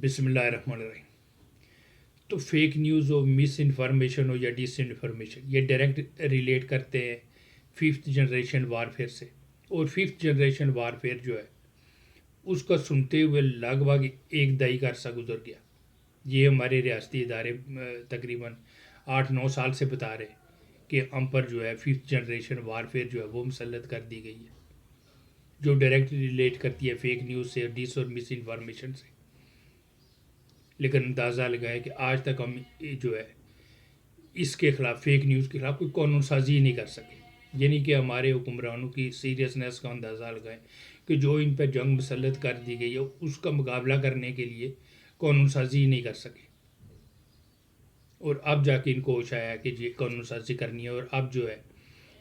بسم اللہ الرحمن الرحیم۔ تو فیک نیوز ہو، مس انفارمیشن ہو یا ڈس انفارمیشن، یہ ڈائریکٹ ریلیٹ کرتے ہیں ففتھ جنریشن وارفیئر سے۔ اور ففتھ جنریشن وارفیئر جو ہے اس کا سنتے ہوئے لگ بھگ ایک دہائی کا عرصہ گزر گیا۔ یہ ہمارے ریاستی ادارے تقریباً 8-9 سال سے بتا رہے کہ ہم پر جو ہے ففتھ جنریشن وارفیئر جو ہے وہ مسلط کر دی گئی ہے، جو ڈائریکٹ ریلیٹ کرتی ہے فیک نیوز سے، ڈس اور مس انفارمیشن سے۔ لیکن اندازہ لگائے کہ آج تک ہم جو ہے اس کے خلاف، فیک نیوز کے خلاف کوئی قانون سازی نہیں کر سکے۔ یعنی کہ ہمارے حکمرانوں کی سیریسنس کا اندازہ لگائیں کہ جو ان پہ جنگ مسلط کر دی گئی ہے اس کا مقابلہ کرنے کے لیے قانون سازی نہیں کر سکے۔ اور اب جا کے ان کو ہوش آیا کہ یہ قانون سازی کرنی ہے، اور اب جو ہے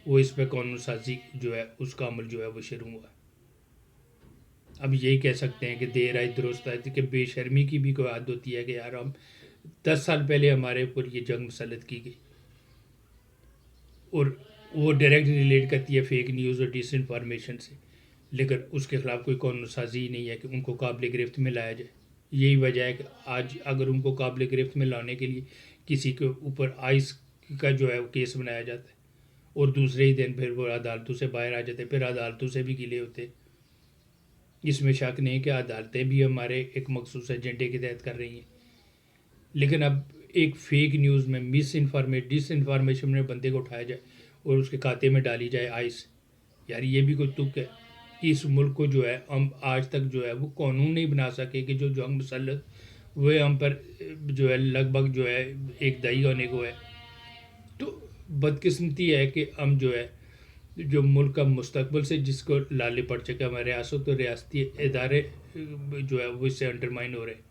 وہ اس پہ قانون سازی جو ہے اس کا عمل جو ہے وہ شروع ہوا ہے۔ اب یہی کہہ سکتے ہیں کہ دیر آئی درست آئی، کہ بے شرمی کی بھی کوئی عادت ہوتی ہے کہ یار ہم 10 سال پہلے ہمارے اوپر یہ جنگ مسلط کی گئی، اور وہ ڈائریکٹ ریلیٹ کرتی ہے فیک نیوز اور ڈس انفارمیشن سے، لیکن اس کے خلاف کوئی قانون سازی نہیں ہے کہ ان کو قابل گرفت میں لایا جائے۔ یہی وجہ ہے کہ آج اگر ان کو قابل گرفت میں لانے کے لیے کسی کے اوپر آئس کا جو ہے وہ کیس بنایا جاتا ہے، اور دوسرے ہی دن پھر وہ عدالتوں سے باہر آ جاتے ہیں، پھر عدالتوں سے بھی گلے ہوتے ہیں۔ اس میں شک نہیں کہ عدالتیں بھی ہمارے ایک مخصوص ایجنڈے کے تحت کر رہی ہیں، لیکن اب ایک فیک نیوز میں ڈس انفارمیشن میں بندے کو اٹھایا جائے اور اس کے کھاتے میں ڈالی جائے آئس، یار یہ بھی کوئی تک ہے کہ اس ملک کو جو ہے ہم آج تک جو ہے وہ قانون نہیں بنا سکے کہ جو جنگ مسلط وہ ہم پر جو ہے لگ بھگ جو ہے ایک دہائی ہونے کو ہے۔ تو بدقسمتی ہے کہ ہم جو ہے جو ملک کا مستقبل سے جس کو لالے پڑ چکے، ہمارے ریاست اور ریاستی ادارے جو ہے وہ اس سے انڈرمائن ہو رہے ہیں،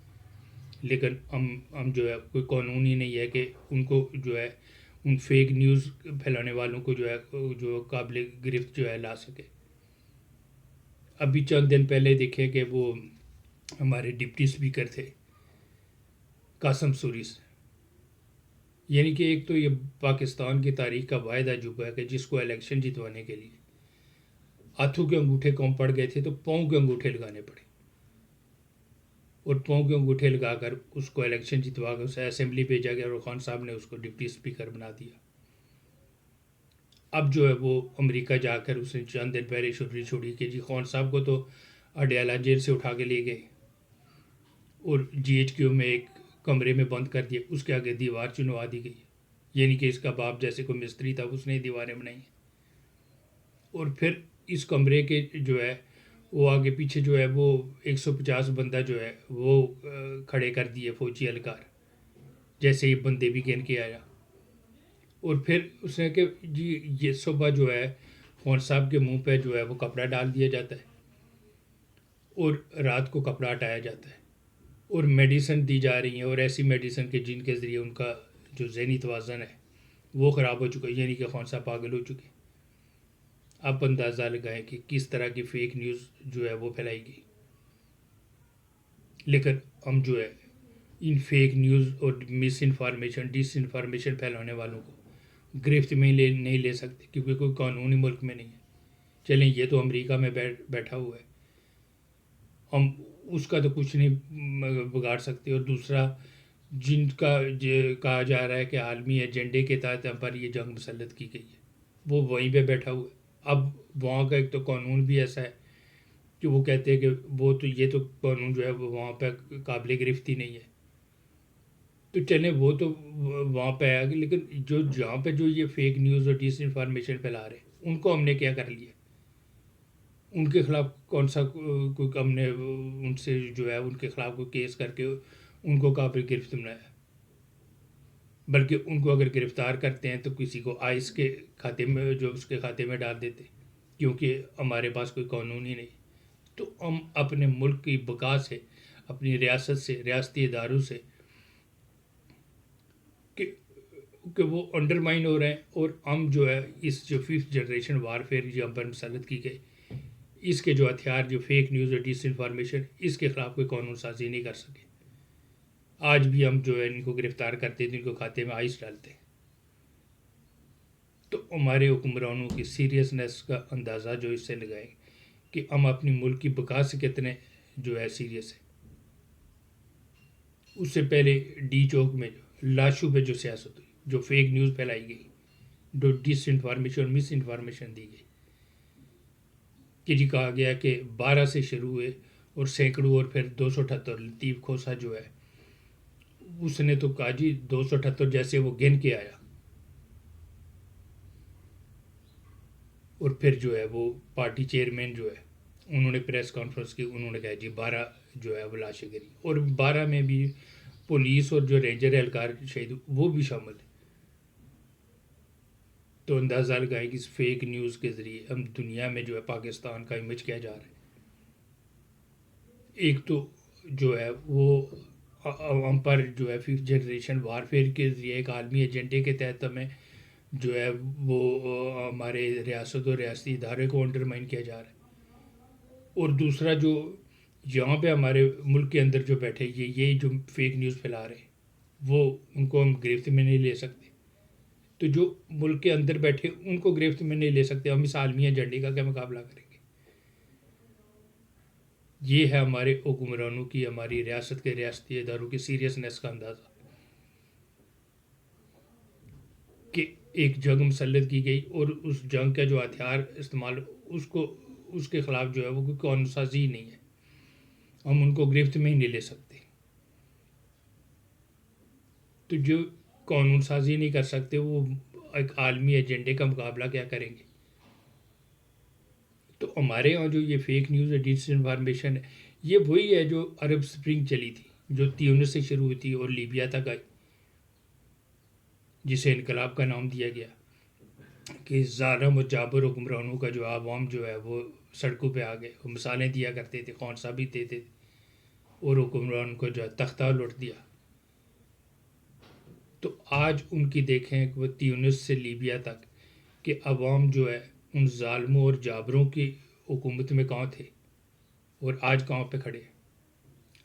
لیکن ہم جو ہے کوئی قانون ہی نہیں ہے کہ ان کو جو ہے ان فیک نیوز پھیلانے والوں کو جو ہے جو قابل گرفت جو ہے لا سکے۔ ابھی چند دن پہلے دیکھے کہ وہ ہمارے ڈپٹی اسپیکر تھے قاسم سوریس، یعنی کہ ایک تو یہ پاکستان کی تاریخ کا واحد عجوبہ ہے کہ جس کو الیکشن جتوانے کے لیے ہاتھوں کے انگوٹھے کم پڑ گئے تھے تو پاؤں کے انگوٹھے لگانے پڑے، اور پاؤں کے انگوٹھے لگا کر اس کو الیکشن جتوا کر اسے اسمبلی بھیجا گیا، اور خان صاحب نے اس کو ڈپٹی اسپیکر بنا دیا۔ اب جو ہے وہ امریکہ جا کر اس نے چند دن پہلے شرری چھوڑی کہ جی خان صاحب کو تو اڈیالہ جیل سے اٹھا کے لے گئے اور GHQ میں ایک کمرے میں بند کر دیا، اس کے آگے دیوار چنوا دی گئی، یعنی کہ اس کا باپ جیسے کوئی مستری تھا اس نے دیواریں بنائی ہیں، اور پھر اس کمرے کے جو ہے وہ آگے پیچھے جو ہے وہ 150 بندہ جو ہے وہ کھڑے کر دیے فوجی اہلکار، جیسے ہی بندے بھی گن کے آیا۔ اور پھر اس نے کہ جی یہ صبح جو ہے خان صاحب کے منہ پہ جو ہے وہ کپڑا ڈال دیا جاتا ہے اور رات کو کپڑا ہٹایا جاتا ہے، اور میڈیسن دی جا رہی ہیں، اور ایسی میڈیسن کے جن کے ذریعے ان کا جو ذہنی توازن ہے وہ خراب ہو چکا ہے، یعنی کہ خان صاحب پاگل ہو چکے۔ آپ اندازہ لگائیں کہ کس طرح کی فیک نیوز جو ہے وہ پھیلائی گئی، لیکن ہم جو ہے ان فیک نیوز اور مس انفارمیشن ڈس انفارمیشن پھیلانے والوں کو گرفت میں نہیں لے سکتے، کیونکہ کوئی قانونی ملک میں نہیں ہے۔ چلیں یہ تو امریکہ میں بیٹھا ہوا ہے، ہم اس کا تو کچھ نہیں بگاڑ سکتے، اور دوسرا جن کا کہا جا رہا ہے کہ عالمی ایجنڈے کے تحت ہم پر یہ جنگ مسلط کی گئی ہے وہ وہیں پہ بیٹھا ہوا ہے۔ اب وہاں کا ایک تو قانون بھی ایسا ہے کہ وہ کہتے ہیں کہ وہ تو یہ تو قانون جو ہے وہ وہاں پہ قابل گرفت ہی نہیں ہے، تو چلیں وہ تو وہاں پہ آئے گا، لیکن جو جہاں پہ جو یہ فیک نیوز اور ڈس انفارمیشن پھیلا رہے ہیں ان کو ہم نے کیا کر لیا، ان کے خلاف کون سا کوئی ہم نے ان سے جو ہے ان کے خلاف کوئی کیس کر کے ان کو قابل گرفت بنایا؟ بلکہ ان کو اگر گرفتار کرتے ہیں تو کسی کو آئس کے کھاتے میں جو اس کے کھاتے میں ڈال دیتے، کیونکہ ہمارے پاس کوئی قانون ہی نہیں۔ تو ہم اپنے ملک کی بقا سے، اپنی ریاست سے، ریاستی اداروں سے کہ وہ انڈرمائن ہو رہے ہیں، اور ہم جو ہے اس جو ففتھ جنریشن وارفیئر جو ہم پر مسلط کی گئی، اس کے جو ہتھیار جو فیک نیوز اور ڈس انفارمیشن، اس کے خلاف کوئی قانون سازی نہیں کر سکے۔ آج بھی ہم جو ہے ان کو گرفتار کرتے ہیں، ان کو کھاتے میں آئس ڈالتے ہیں۔ تو ہمارے حکمرانوں کی سیریسنس کا اندازہ جو اس سے لگائیں کہ ہم اپنی ملک کی بقا سے کتنے جو ہے سیریس ہے۔ اس سے پہلے ڈی چوک میں لاشوں پہ جو سیاست ہوئی، جو فیک نیوز پھیلائی گئی، جو ڈس انفارمیشن اور مس انفارمیشن دی گئی، کہ جی کہا گیا کہ 12 سے شروع ہوئے اور سینکڑوں اور پھر 278، لطیف کھوسا جو ہے اس نے تو کہا جی 278 جیسے وہ گن کے آیا، اور پھر جو ہے وہ پارٹی چیئرمین جو ہے انہوں نے پریس کانفرنس کی، انہوں نے کہا جی 12 جو ہے وہ لاشیں گری، اور 12 میں بھی پولیس اور جو رینجر اہلکار شہید وہ بھی شامل ہیں۔ تو اندازہ لگائیں کہ اس فیک نیوز کے ذریعے ہم دنیا میں جو ہے پاکستان کا امیج کیا جا رہا ہے۔ ایک تو جو ہے وہ ہم پر جو ہے ففتھ جنریشن وارفیئر کے ذریعے ایک عالمی ایجنڈے کے تحت ہمیں جو ہے وہ ہمارے ریاست اور ریاستی ادارے کو انڈرمائن کیا جا رہا ہے، اور دوسرا جو یہاں پہ ہمارے ملک کے اندر جو بیٹھے یہ جو فیک نیوز پھیلا رہے ہیں وہ ان کو ہم گرفت میں نہیں لے سکتے، تو جو ملک کے اندر بیٹھے ان کو گرفت میں نہیں لے سکتے، ہم اس عالمی ایجنڈے کا کیا مقابلہ کریں گے؟ یہ ہے ہمارے حکمرانوں کی، ہماری ریاست کے ریاستی اداروں کی سیریسنیس کا اندازہ، کہ ایک جنگ مسلط کی گئی اور اس جنگ کا جو ہتھیار استعمال اس کے خلاف جو ہے وہ کوئی قانون سازی نہیں ہے، ہم ان کو گرفت میں ہی نہیں لے سکتے، تو جو قانون سازی نہیں کر سکتے وہ ایک عالمی ایجنڈے کا مقابلہ کیا کریں گے؟ تو ہمارے یہاں جو یہ فیک نیوز ہے، ڈس انفارمیشن ہے، یہ وہی ہے جو عرب سپرنگ چلی تھی، جو تیونس سے شروع ہوئی تھی اور لیبیا تک آئی، جسے انقلاب کا نام دیا گیا، کہ ظالم و جابر حکمرانوں کا جو عوام جو ہے وہ سڑکوں پہ آ گئے، وہ مثالیں دیا کرتے تھے، کون ثابت دیتے تھے، اور حکمران کو جو ہے تختہ لوٹ دیا۔ تو آج ان کی دیکھیں کہ وہ تیونس سے لیبیا تک کہ عوام جو ہے ان ظالموں اور جابروں کی حکومت میں کہاں تھے اور آج کہاں پہ کھڑے ہیں؟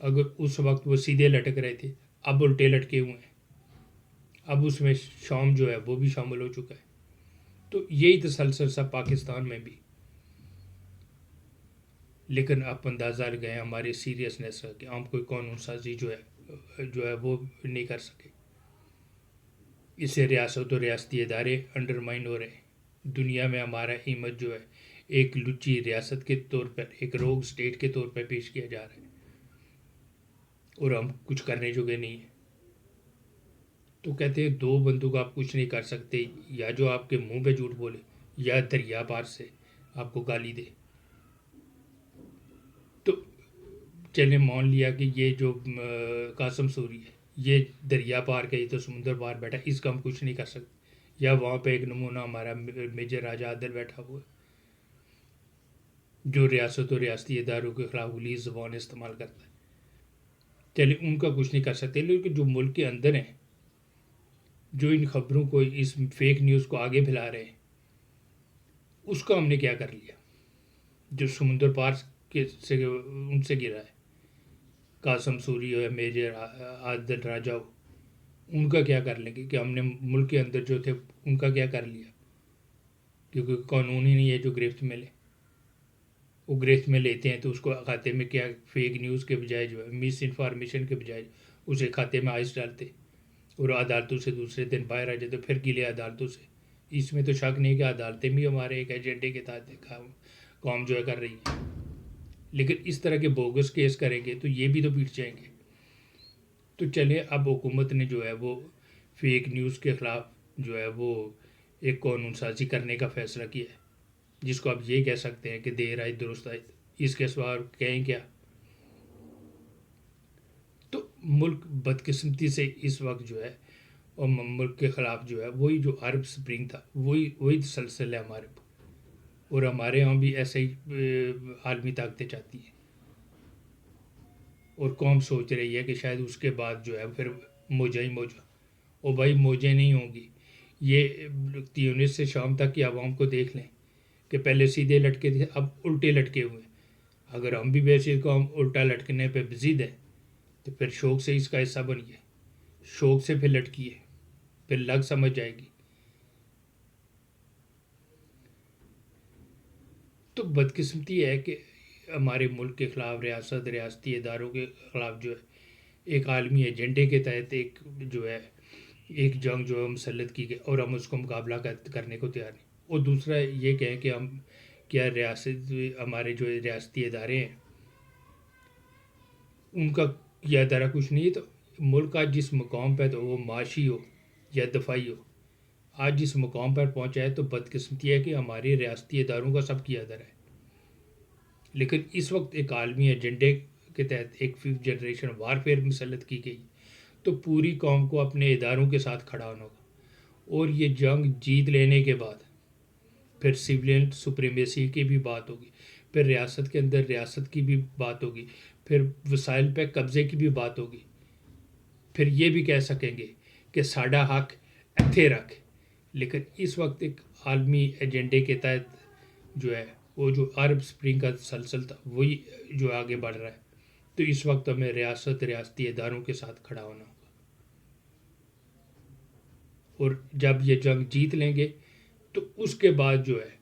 اگر اس وقت وہ سیدھے لٹک رہے تھے، اب الٹے لٹکے ہوئے ہیں، اب اس میں شام جو ہے وہ بھی شامل ہو چکا ہے۔ تو یہی تسلسل سب پاکستان میں بھی، لیکن آپ اندازہ لگائیں ہماری سیریسنیس کا کہ ہم کوئی قانون سازی جو ہے وہ نہیں کر سکے، اس سے ریاست اور ریاستی ادارے انڈرمائن ہو رہے ہیں، دنیا میں ہمارا امیج جو ہے ایک لچی ریاست کے طور پر، ایک روگ سٹیٹ کے طور پر پیش کیا جا رہا ہے، اور ہم کچھ کرنے جوگے نہیں ہیں۔ تو کہتے ہیں دو بندوں کو آپ کچھ نہیں کر سکتے، یا جو آپ کے منہ پہ جھوٹ بولے یا دریا پار سے آپ کو گالی دے۔ تو چلیں مان لیا کہ یہ جو قاسم سوری ہے یہ دریا پار کا، یہ تو سمندر پار بیٹھا، اس کا ہم کچھ نہیں کر سکتے، یا وہاں پہ ایک نمونہ ہمارا میجر راجہ عادل بیٹھا ہوا ہے جو ریاست اور ریاستی اداروں کے خلاف غلیظ زبان استعمال کرتا ہے، چلے ان کا کچھ نہیں کر سکتے، لیکن جو ملک کے اندر ہیں، جو ان خبروں کو، اس فیک نیوز کو آگے پھیلا رہے ہیں، اس کا ہم نے کیا کر لیا؟ جو سمندر پار سے ان سے گرا ہے، قاسم سوری ہو یا میجر عادل راجہ ہو، ان کا کیا کر لیں گے؟ کہ ہم نے ملک کے اندر جو تھے ان کا کیا کر لیا؟ کیونکہ قانون ہی نہیں ہے جو گرفت میں لے، وہ گرفت میں لیتے ہیں تو اس کو کھاتے میں کیا، فیک نیوز کے بجائے جو ہے مس انفارمیشن کے بجائے اسے کھاتے میں آئس ڈالتے اور عدالتوں سے دوسرے دن باہر آ جاتے، پھر گلے عدالتوں سے۔ اس میں تو شک نہیں کہ عدالتیں بھی ہمارے ایک ایجنڈے کے تحت کام جو ہے کر رہی ہیں، لیکن اس طرح کے بوگس کیس کریں گے تو یہ بھی تو پیٹ جائیں گے۔ تو چلیں اب حکومت نے جو ہے وہ فیک نیوز کے خلاف جو ہے وہ ایک قانون سازی کرنے کا فیصلہ کیا ہے، جس کو آپ یہ کہہ سکتے ہیں کہ دیر آئے درست آئے، اس کے سوا کہیں کیا؟ تو ملک بدقسمتی سے اس وقت جو ہے اور ملک کے خلاف جو ہے وہی جو عرب سپرنگ تھا وہی تسلسل ہے ہمارے پاس، اور ہمارے ہاں بھی ایسے ہی عالمی طاقتیں چاہتی ہیں، اور قوم سوچ رہی ہے کہ شاید اس کے بعد جو ہے پھر موجہ ہی موجہ، اور بھائی موجیں نہیں ہوں گی، یہ تیونس سے شام تک کی عوام کو دیکھ لیں کہ پہلے سیدھے لٹکے تھے، اب الٹے لٹکے ہوئے ہیں۔ اگر ہم بھی ویسے قوم الٹا لٹکنے پہ بزید ہے تو پھر شوق سے اس کا حصہ بنیے، شوق سے پھر لٹکیے، پھر لگ سمجھ جائے گی۔ تو بدقسمتی ہے کہ ہمارے ملک کے خلاف ریاستی اداروں کے خلاف جو ہے ایک عالمی ایجنڈے کے تحت ایک جنگ جو ہے مسلط کی گئی اور ہم اس کو مقابلہ کرنے کو تیار نہیں. اور دوسرا یہ کہیں کہ ہم کیا ہمارے جو ریاستی ادارے ہیں ان کا یہ ادارہ کچھ نہیں ہے. تو ملک آج جس مقام پہ تو وہ معاشی ہو یا دفاعی ہو آج جس مقام پر پہنچا ہے تو بدقسمتی ہے کہ ہمارے ریاستی اداروں کا سب کی ادارہ ہے. لیکن اس وقت ایک عالمی ایجنڈے کے تحت ایک 5th جنریشن وارفیئر مسلط کی گئی تو پوری قوم کو اپنے اداروں کے ساتھ کھڑا ہونا ہوگا. اور یہ جنگ جیت لینے کے بعد پھر سویلین سپریمیسی کی بھی بات ہوگی, پھر ریاست کے اندر ریاست کی بھی بات ہوگی, پھر وسائل پہ قبضے کی بھی بات ہوگی. پھر یہ بھی کہہ سکیں گے کہ ساڈا حق ایتھے رکھ. لیکن اس وقت ایک عالمی ایجنڈے کے تحت جو ہے وہ جو عرب سپرنگ کا تسلسل تھا وہی جو آگے بڑھ رہا ہے. تو اس وقت ہمیں ریاستی اداروں کے ساتھ کھڑا ہونا ہوگا. اور جب یہ جنگ جیت لیں گے تو اس کے بعد جو ہے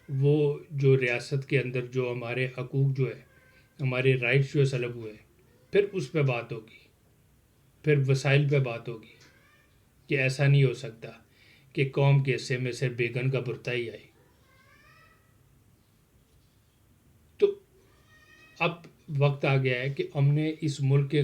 وہ جو ریاست کے اندر جو ہمارے حقوق جو ہے ہمارے رائٹس جو سلب ہوئے پھر اس پہ بات ہوگی, پھر وسائل پہ بات ہوگی کہ ایسا نہیں ہو سکتا کہ قوم کے حصے میں صرف بیگن کا برتا ہی آئے. تو اب وقت آ گیا ہے کہ ہم نے اس ملک کے